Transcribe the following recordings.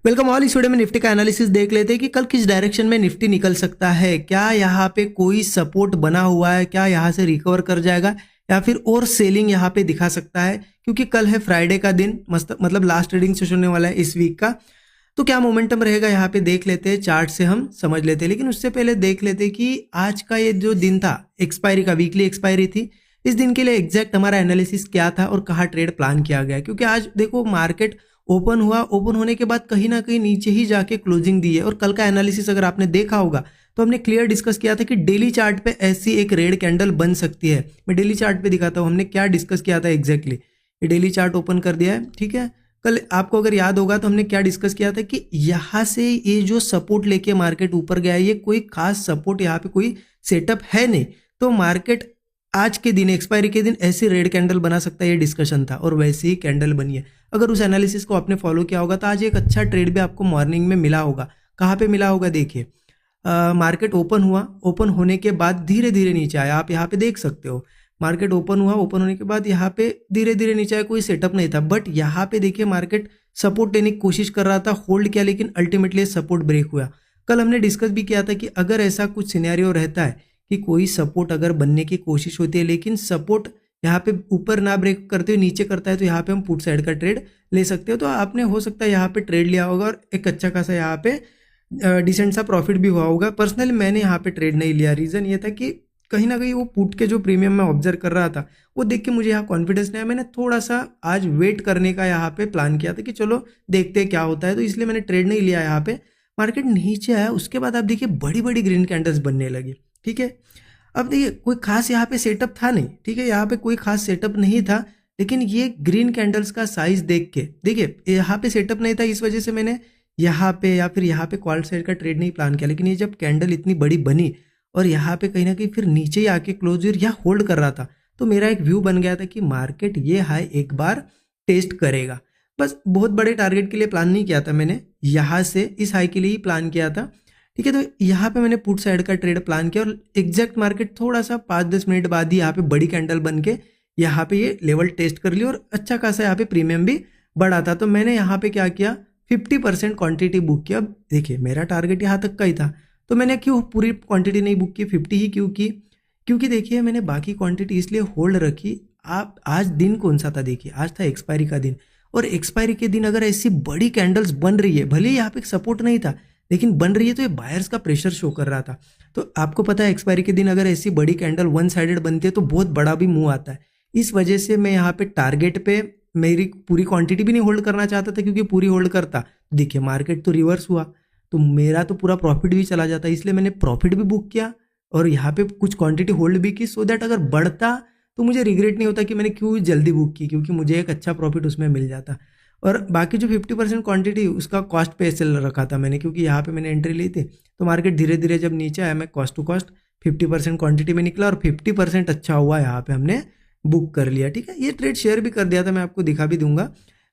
Welcome all. इस video में Nifty का एनालिसिस देख लेते हैं कि कल किस डायरेक्शन में निफ्टी निकल सकता है। क्या यहाँ पे कोई सपोर्ट बना हुआ है, क्या यहाँ से रिकवर कर जाएगा या फिर और सेलिंग यहाँ पे दिखा सकता है, क्योंकि कल है फ्राइडे का दिन, मतलब लास्ट ट्रेडिंग सेशन होने वाला है इस वीक का। तो क्या मोमेंटम रहेगा यहाँ पे देख लेते हैं, चार्ट से हम समझ लेते हैं। लेकिन उससे पहले देख लेते हैं कि आज का ये जो दिन था एक्सपायरी का, वीकली एक्सपायरी थी, इस दिन के लिए एग्जैक्ट हमारा एनालिसिस क्या था और कहाँ ट्रेड प्लान किया गया। क्योंकि आज देखो मार्केट ओपन हुआ, ओपन होने के बाद कहीं ना कहीं नीचे ही जाके क्लोजिंग दी है। और कल का एनालिसिस अगर आपने देखा होगा तो हमने क्लियर डिस्कस किया था कि डेली चार्ट पे ऐसी एक रेड कैंडल बन सकती है। मैं डेली चार्ट पे दिखाता हूँ हमने क्या डिस्कस किया था एग्जैक्टली। ये डेली चार्ट ओपन कर दिया है, ठीक है। कल आपको अगर याद होगा तो हमने क्या डिस्कस किया था कि यहाँ से ये जो सपोर्ट लेके मार्केट ऊपर गया है, ये कोई खास सपोर्ट यहाँ पे कोई सेटअप है नहीं। तो मार्केट आज के दिन, एक्सपायरी के दिन, ऐसी रेड कैंडल बना सकता है, ये डिस्कशन था और वैसे ही कैंडल बनी है। अगर उस एनालिसिस को आपने फॉलो किया होगा तो आज एक अच्छा ट्रेड भी आपको मॉर्निंग में मिला होगा। कहाँ पे मिला होगा देखिए, मार्केट ओपन हुआ, ओपन होने के बाद धीरे धीरे नीचे आया, आप यहाँ पे देख सकते हो। मार्केट ओपन हुआ, ओपन होने के बाद यहाँ पे धीरे धीरे नीचे आया, कोई सेटअप नहीं था। बट यहाँ पे देखिए मार्केट सपोर्ट लेने की कोशिश कर रहा था, होल्ड किया, लेकिन अल्टीमेटली सपोर्ट ब्रेक हुआ। कल हमने डिस्कस भी किया था कि अगर ऐसा कुछ सिनेरियो रहता है कि कोई सपोर्ट अगर बनने की कोशिश होती है लेकिन सपोर्ट यहाँ पे ऊपर ना ब्रेक करते हुए नीचे करता है, तो यहाँ पे हम पुट साइड का ट्रेड ले सकते हो। तो आपने हो सकता है यहाँ पे ट्रेड लिया होगा और एक अच्छा खासा यहाँ पे डिसेंट सा प्रॉफिट भी हुआ होगा। पर्सनली मैंने यहाँ पे ट्रेड नहीं लिया, रीज़न ये था कि कहीं ना कहीं वो पुट के जो प्रीमियम मैं ऑब्जर्व कर रहा था वो देख के मुझे यहाँ कॉन्फिडेंस नहीं आया। मैंने थोड़ा सा आज वेट करने का यहाँ पे प्लान किया था कि चलो देखते हैं क्या होता है, तो इसलिए मैंने ट्रेड नहीं लिया। यहाँ पे मार्केट नीचे आया, उसके बाद आप देखिए बड़ी बड़ी ग्रीन कैंडल्स बनने लगी, ठीक है। अब देखिए कोई खास यहाँ पे सेटअप था नहीं, ठीक है, यहाँ पे कोई खास सेटअप नहीं था। लेकिन ये ग्रीन कैंडल्स का साइज देख के देखिए यहाँ पे सेटअप नहीं था, इस वजह से मैंने यहाँ पे या फिर यहाँ पे कॉल साइड का ट्रेड नहीं प्लान किया। लेकिन ये जब कैंडल इतनी बड़ी बनी और यहाँ पे कहीं ना कहीं फिर नीचे ही आके क्लोजर या होल्ड कर रहा था, तो मेरा एक व्यू बन गया था कि मार्केट ये हाई एक बार टेस्ट करेगा। बस बहुत बड़े टारगेट के लिए प्लान नहीं किया था मैंने, यहाँ से इस हाई के लिए ही प्लान किया था, ठीक है। तो यहाँ पे मैंने पुट साइड का ट्रेड प्लान किया और एग्जैक्ट मार्केट थोड़ा सा 5-10 मिनट बाद ही यहाँ पे बड़ी कैंडल बन के यहाँ पे ये लेवल टेस्ट कर लिया और अच्छा खासा यहाँ पे प्रीमियम भी बढ़ा था। तो मैंने यहाँ पे क्या किया, 50% क्वांटिटी बुक किया। अब देखिए मेरा टारगेट यहाँ तक का ही था, तो मैंने क्यों पूरी क्वांटिटी नहीं बुक की, 50 ही क्यों की, क्योंकि देखिए मैंने बाकी क्वांटिटी इसलिए होल्ड रखी। आप आज दिन कौन सा था, देखिए आज था एक्सपायरी का दिन, और एक्सपायरी के दिन अगर ऐसी बड़ी कैंडल्स बन रही है, भले ही यहाँ पे सपोर्ट नहीं था लेकिन बन रही है, तो ये बायर्स का प्रेशर शो कर रहा था। तो आपको पता है एक्सपायरी के दिन अगर ऐसी बड़ी कैंडल वन साइडेड बनती है तो बहुत बड़ा भी मूव आता है। इस वजह से मैं यहाँ पे टारगेट पे मेरी पूरी क्वांटिटी भी नहीं होल्ड करना चाहता था, क्योंकि पूरी होल्ड करता देखिए मार्केट तो रिवर्स हुआ तो मेरा तो पूरा प्रॉफिट भी चला जाता, इसलिए मैंने प्रॉफिट भी बुक किया और यहाँ पे कुछ क्वांटिटी होल्ड भी की, सो दैट अगर बढ़ता तो मुझे रिग्रेट नहीं होता कि मैंने क्यों जल्दी बुक की, क्योंकि मुझे एक अच्छा प्रॉफिट उसमें मिल जाता। और बाकी जो 50% क्वांटिटी उसका कॉस्ट पे सेल रखा था मैंने, क्योंकि यहाँ पे मैंने एंट्री ली थी। तो मार्केट धीरे धीरे जब नीचे आया मैं कॉस्ट टू कॉस्ट 50% क्वांटिटी में निकला और 50% अच्छा हुआ, यहाँ पे हमने बुक कर लिया, ठीक है। ये ट्रेड शेयर भी कर दिया था, मैं आपको दिखा भी दूंगा।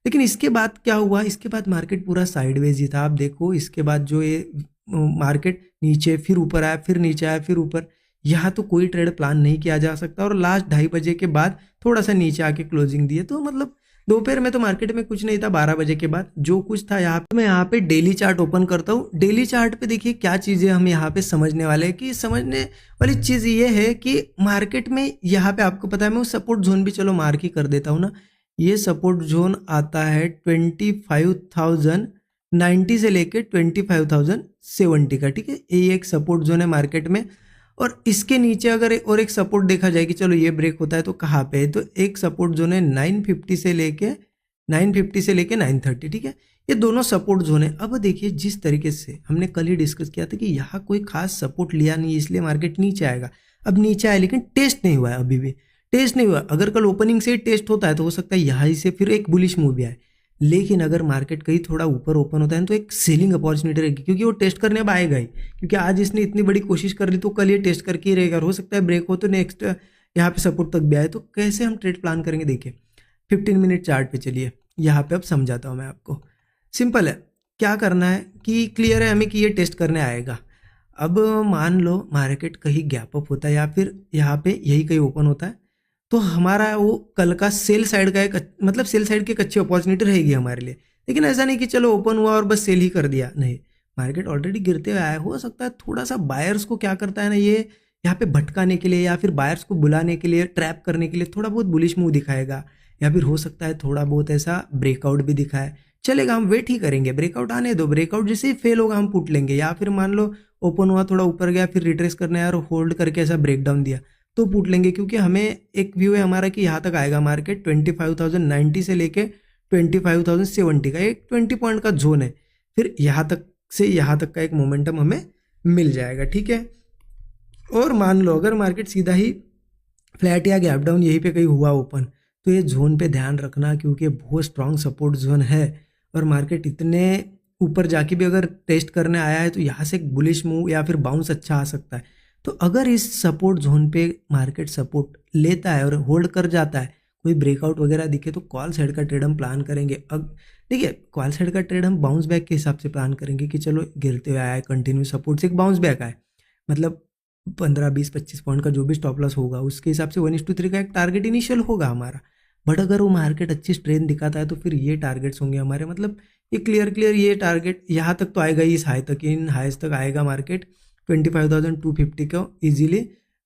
लेकिन इसके बाद क्या हुआ, इसके बाद मार्केट पूरा साइडवेज ही था। आप देखो इसके बाद जो ये मार्केट नीचे फिर ऊपर आया, फिर नीचे आया, फिर ऊपर, यहाँ तो कोई ट्रेड प्लान नहीं किया जा सकता। और लास्ट 2:30 बजे के बाद थोड़ा सा नीचे आके क्लोजिंग दी है, तो मतलब दोपहर में तो मार्केट में कुछ नहीं था। 12 बजे के बाद जो कुछ था, यहाँ पे मैं यहाँ पे डेली चार्ट ओपन करता हूँ। डेली चार्ट पे देखिए क्या चीज़ें हम यहाँ पे समझने वाले हैं, कि समझने वाली चीज़ ये है कि मार्केट में यहाँ पे आपको पता है, मैं सपोर्ट जोन भी चलो मार्क ही कर देता हूँ ना। ये सपोर्ट जोन आता है 25,090 से लेके 25,070 का, ठीक है। ये एक सपोर्ट जोन है मार्केट में। और इसके नीचे अगर और एक सपोर्ट देखा जाए कि चलो ये ब्रेक होता है तो कहाँ पे है, तो एक सपोर्ट जोन है 950 से लेके 930, ठीक है। ये दोनों सपोर्ट जोन है। अब देखिए जिस तरीके से हमने कल ही डिस्कस किया था कि यहाँ कोई खास सपोर्ट लिया नहीं, इसलिए मार्केट नीचे आएगा। अब नीचे आया लेकिन टेस्ट नहीं हुआ है, अभी भी टेस्ट नहीं हुआ। अगर कल ओपनिंग से टेस्ट होता है तो हो सकता है यहाँ से फिर एक बुलिश मूव भी आए। लेकिन अगर मार्केट कहीं थोड़ा ऊपर ओपन होता है तो एक सेलिंग अपॉर्चुनिटी रहेगी, क्योंकि वो टेस्ट करने अब आएगा ही। क्योंकि आज इसने इतनी बड़ी कोशिश कर ली तो कल ये टेस्ट करके ही रहेगा, और हो सकता है ब्रेक हो तो नेक्स्ट यहाँ पे सपोर्ट तक भी आए। तो कैसे हम ट्रेड प्लान करेंगे, देखिए 15 मिनट चार्ट पे चलिए, यहाँ पे अब समझाता हूँ मैं आपको। सिंपल है, क्या करना है कि क्लियर है हमें कि ये टेस्ट करने आएगा। अब मान लो मार्केट कहीं गैप अप होता है या फिर यहाँ पे यही कहीं ओपन होता है, तो हमारा वो कल का सेल साइड का एक, मतलब सेल साइड की एक अच्छी अपॉर्चुनिटी रहेगी हमारे लिए। लेकिन ऐसा नहीं कि चलो ओपन हुआ और बस सेल ही कर दिया, नहीं, मार्केट ऑलरेडी गिरते हुए आया, हो सकता है थोड़ा सा बायर्स को क्या करता है ना, ये यहाँ पे भटकाने के लिए या फिर बायर्स को बुलाने के लिए, ट्रैप करने के लिए थोड़ा बहुत बुलिश मूव दिखाएगा, या फिर हो सकता है थोड़ा बहुत ऐसा ब्रेकआउट भी दिखाए, चलेगा, हम वेट ही करेंगे, ब्रेकआउट आने दो, ब्रेकआउट जैसे ही फेल होगा हम पुट लेंगे, या फिर मान लो ओपन हुआ थोड़ा ऊपर गया फिर रिट्रेस करने आया और होल्ड करके ऐसा ब्रेकडाउन दिया तो पुट लेंगे, क्योंकि हमें एक व्यू है हमारा कि यहाँ तक आएगा मार्केट 25,090 से लेके 25,070 का एक 20 पॉइंट का जोन है, फिर यहाँ तक से यहाँ तक का एक मोमेंटम हमें मिल जाएगा, ठीक है। और मान लो अगर मार्केट सीधा ही फ्लैट या गैप डाउन यहीं पे कहीं हुआ ओपन, तो ये जोन पे ध्यान रखना, क्योंकि बहुत स्ट्रांग सपोर्ट जोन है और मार्केट इतने ऊपर जाके भी अगर टेस्ट करने आया है तो यहाँ से एक बुलिश मूव या फिर बाउंस अच्छा आ सकता है। तो अगर इस सपोर्ट जोन पे मार्केट सपोर्ट लेता है और होल्ड कर जाता है, कोई ब्रेकआउट वगैरह दिखे तो कॉल साइड का ट्रेड हम प्लान करेंगे। अब देखिए कॉल साइड का ट्रेड हम बाउंस बैक के हिसाब से प्लान करेंगे कि चलो गिरते हुए आया है, कंटिन्यू सपोर्ट से एक बाउंस बैक आए, मतलब 15, 20, 25 पॉइंट का जो भी स्टॉप लॉस होगा उसके हिसाब से 1:3 का एक टारगेट इनिशियल होगा हमारा। बट अगर वो मार्केट अच्छी स्ट्रेंथ दिखाता है तो फिर ये टारगेट्स होंगे हमारे, मतलब ये क्लियर ये टारगेट यहाँ तक तो आएगा ही, इस हाई तक, इन हाइज तक आएगा मार्केट, 25,250 को इजीली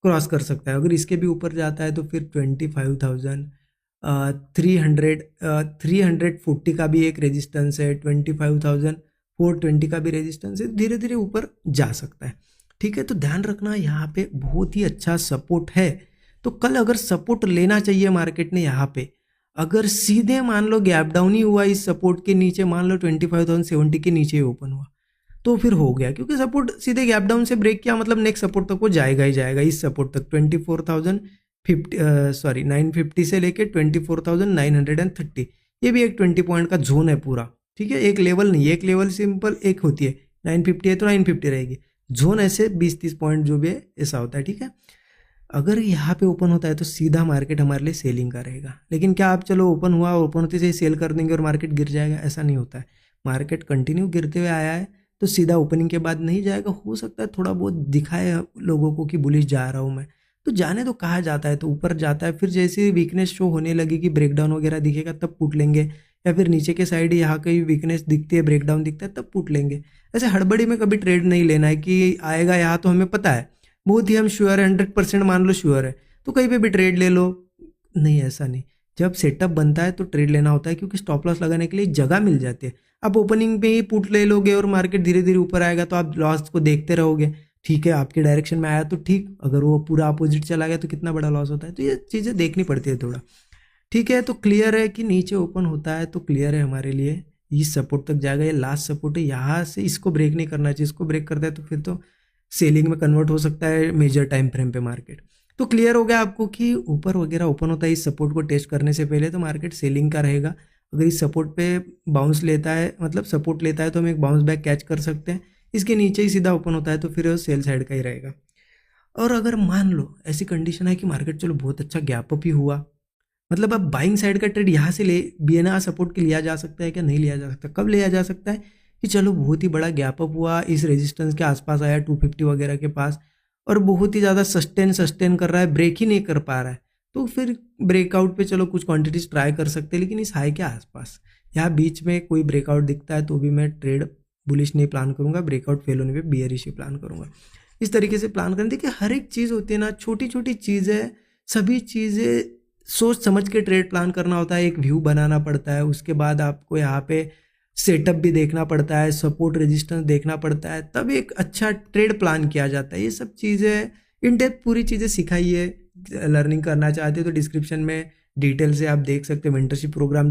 क्रॉस कर सकता है। अगर इसके भी ऊपर जाता है तो फिर 340 का भी एक रेजिस्टेंस है, 25,420 का भी रेजिस्टेंस है, धीरे धीरे ऊपर जा सकता है, ठीक है। तो ध्यान रखना यहाँ पे बहुत ही अच्छा सपोर्ट है। तो कल अगर सपोर्ट लेना चाहिए मार्केट ने यहाँ पे, अगर सीधे मान लो गैप डाउन ही हुआ इस सपोर्ट के नीचे, मान लो 25,070 के नीचे ही ओपन हुआ तो फिर हो गया, क्योंकि सपोर्ट सीधे गैप डाउन से ब्रेक किया मतलब नेक्स्ट सपोर्ट तक वो जाएगा ही जाएगा, इस सपोर्ट तक 950 से लेके 24,930, ये भी एक 20 पॉइंट का जोन है पूरा, ठीक है। एक लेवल नहीं, एक लेवल सिंपल एक होती है, 950 है तो 950 रहेगी, जोन ऐसे 20-30 पॉइंट जो भी है ऐसा होता है, ठीक है। अगर यहाँ पे ओपन होता है तो सीधा मार्केट हमारे लिए सेलिंग का रहेगा, लेकिन क्या आप चलो ओपन हुआ, ओपन होते से सेल कर देंगे और मार्केट गिर जाएगा, ऐसा नहीं होता है। मार्केट कंटिन्यू गिरते हुए आया है तो सीधा ओपनिंग के बाद नहीं जाएगा, हो सकता है थोड़ा बहुत दिखाए लोगों को कि बुलिश जा रहा हूँ मैं, तो जाने तो कहा जाता है, तो ऊपर जाता है, फिर जैसे वीकनेस शो होने लगेगी, ब्रेकडाउन वगैरह दिखेगा तब पुट लेंगे, या फिर नीचे के साइड यहाँ कहीं वीकनेस दिखती है, ब्रेकडाउन दिखता है तब पुट लेंगे। ऐसे हड़बड़ी में कभी ट्रेड नहीं लेना है कि आएगा यहाँ तो हमें पता है, बहुत ही हम श्योर है, 100% मान लो श्योर है तो कहीं पे भी ट्रेड ले लो, नहीं ऐसा नहीं। जब सेटअप बनता है तो ट्रेड लेना होता है, क्योंकि स्टॉप लॉस लगाने के लिए जगह मिल जाती है। आप ओपनिंग पे ही पुट ले लोगे और मार्केट धीरे धीरे ऊपर आएगा तो आप लॉस को देखते रहोगे, ठीक है, आपके डायरेक्शन में आया तो ठीक, अगर वो पूरा अपोजिट चला गया तो कितना बड़ा लॉस होता है, तो ये चीज़ें देखनी पड़ती है थोड़ा, ठीक है। तो क्लियर है कि नीचे ओपन होता है तो क्लियर है हमारे लिए इस सपोर्ट तक जाएगा, ये लास्ट सपोर्ट है, यहाँ से इसको ब्रेक नहीं करना चाहिए, इसको ब्रेक करता है तो फिर तो सेलिंग में कन्वर्ट हो सकता है मेजर टाइम फ्रेम पे मार्केट। तो क्लियर हो गया आपको कि ऊपर वगैरह ओपन होता है इस सपोर्ट को टेस्ट करने से पहले तो मार्केट सेलिंग का रहेगा। अगर इस सपोर्ट पे बाउंस लेता है, मतलब सपोर्ट लेता है तो हम एक बाउंस बैक कैच कर सकते हैं, इसके नीचे ही सीधा ओपन होता है तो फिर वो सेल साइड का ही रहेगा। और अगर मान लो ऐसी कंडीशन है कि मार्केट चलो बहुत अच्छा गैप अप ही हुआ, मतलब अब बाइंग साइड का ट्रेड यहाँ से ले बिना सपोर्ट के लिया जा सकता है क्या? नहीं लिया जा सकता। कब लिया जा सकता है कि चलो बहुत ही बड़ा गैप अप हुआ, इस रेजिस्टेंस के आसपास आया 250 वगैरह के पास, और बहुत ही ज़्यादा सस्टेन कर रहा है, ब्रेक ही नहीं कर पा रहा है, तो फिर ब्रेकआउट पे चलो कुछ क्वांटिटीज ट्राई कर सकते हैं, लेकिन इस हाई के आसपास यहाँ बीच में कोई ब्रेकआउट दिखता है तो भी मैं ट्रेड बुलिश नहीं प्लान करूँगा, ब्रेकआउट फेल होने पे बियरिश ही प्लान करूँगा। इस तरीके से प्लान करें। देखिए हर एक चीज़ होती है ना, छोटी छोटी चीज़ें, सभी चीज़ें सोच समझ के ट्रेड प्लान करना होता है, एक व्यू बनाना पड़ता है, उसके बाद आपको यहाँ पे सेटअप भी देखना पड़ता है, सपोर्ट रेजिस्टेंस देखना पड़ता है, तब एक अच्छा ट्रेड प्लान किया जाता है। ये सब चीज़ें इन डेप्थ पूरी चीज़ें सिखाई है। लर्निंग करना चाहते हो तो डिस्क्रिप्शन में डिटेल से आप देख सकते हैं, मेंटरशिप प्रोग्राम